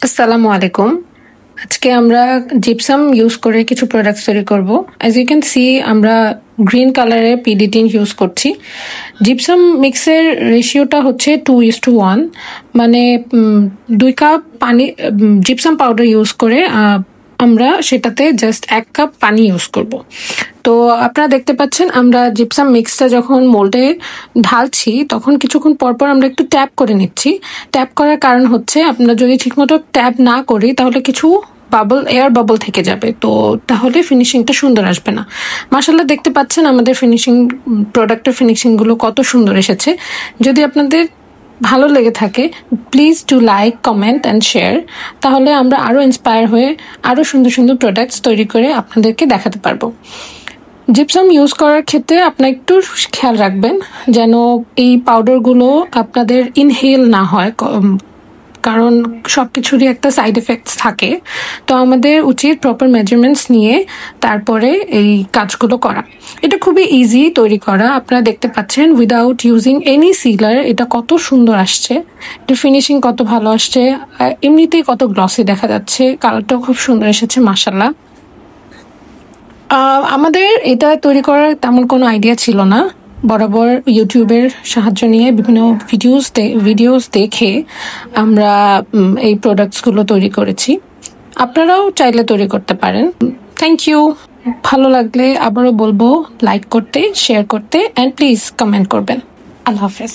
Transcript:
আসসালামু আলাইকুম। আজকে আমরা জিপসাম ইউজ করে কিছু প্রোডাক্টস তৈরি করব। অ্যাজ ইউ ক্যান সি আমরা গ্রিন কালারের পিডিটিন ইউজ করছি। জিপসাম মিক্সের রেশিওটা হচ্ছে 2:1, মানে 2 কাপ পানি জিপসাম পাউডার ইউজ করে আমরা সেটাতে জাস্ট 1 কাপ পানি ইউজ করব। তো আপনারা দেখতে পাচ্ছেন আমরা জিপসাম মিক্সটা যখন মোল্ডে ঢালছি তখন কিছুক্ষণ পরপর আমরা একটু ট্যাপ করে নিচ্ছি। ট্যাপ করার কারণ হচ্ছে আমরা যদি ঠিকমতো ট্যাপ না করি তাহলে কিছু এয়ার বাবল থেকে যাবে, তো তাহলে ফিনিশিংটা সুন্দর আসবে না। মাশাআল্লাহ দেখতে পাচ্ছেন আমাদের প্রোডাক্টের ফিনিশিংগুলো কত সুন্দর এসেছে। যদি আপনাদের ভালো লেগে থাকে please do like, comment and share, তাহলে আমরা আরও ইন্সপায়ার হয়ে আরও সুন্দর সুন্দর প্রোডাক্টস তৈরি করে আপনাদেরকে দেখাতে পারবো। জিপসাম ইউজ করার ক্ষেত্রে আপনার একটু খেয়াল রাখবেন যেন এই পাউডারগুলো আপনাদের ইনহেল না হয়, কারণ সব কিছুরই একটা সাইড এফেক্টস থাকে। তো আমাদের উচিত প্রপার মেজারমেন্টস নিয়ে তারপরে এই কাজগুলো করা। এটা খুবই ইজি তৈরি করা, আপনারা দেখতে পাচ্ছেন উইদাউট ইউজিং এনি সিলার এটা কত সুন্দর আসছে, এটা ফিনিশিং কত ভালো আসছে, এমনিতেই কত গ্লসি দেখা যাচ্ছে, কালারটাও খুব সুন্দর এসেছে মাশাআল্লাহ। আমাদের এটা তৈরি করার তেমন কোনো আইডিয়া ছিল না, বরাবর ইউটিউবের সাহায্য নিয়ে বিভিন্ন ভিডিওস দেখে আমরা এই প্রোডাক্টসগুলো তৈরি করেছি। আপনারাও চাইলে তৈরি করতে পারেন। Thank you. ভালো লাগলে আবারও বলবো লাইক করতে, শেয়ার করতে অ্যান্ড প্লিজ কমেন্ট করবেন। আল্লাহ হাফেজ।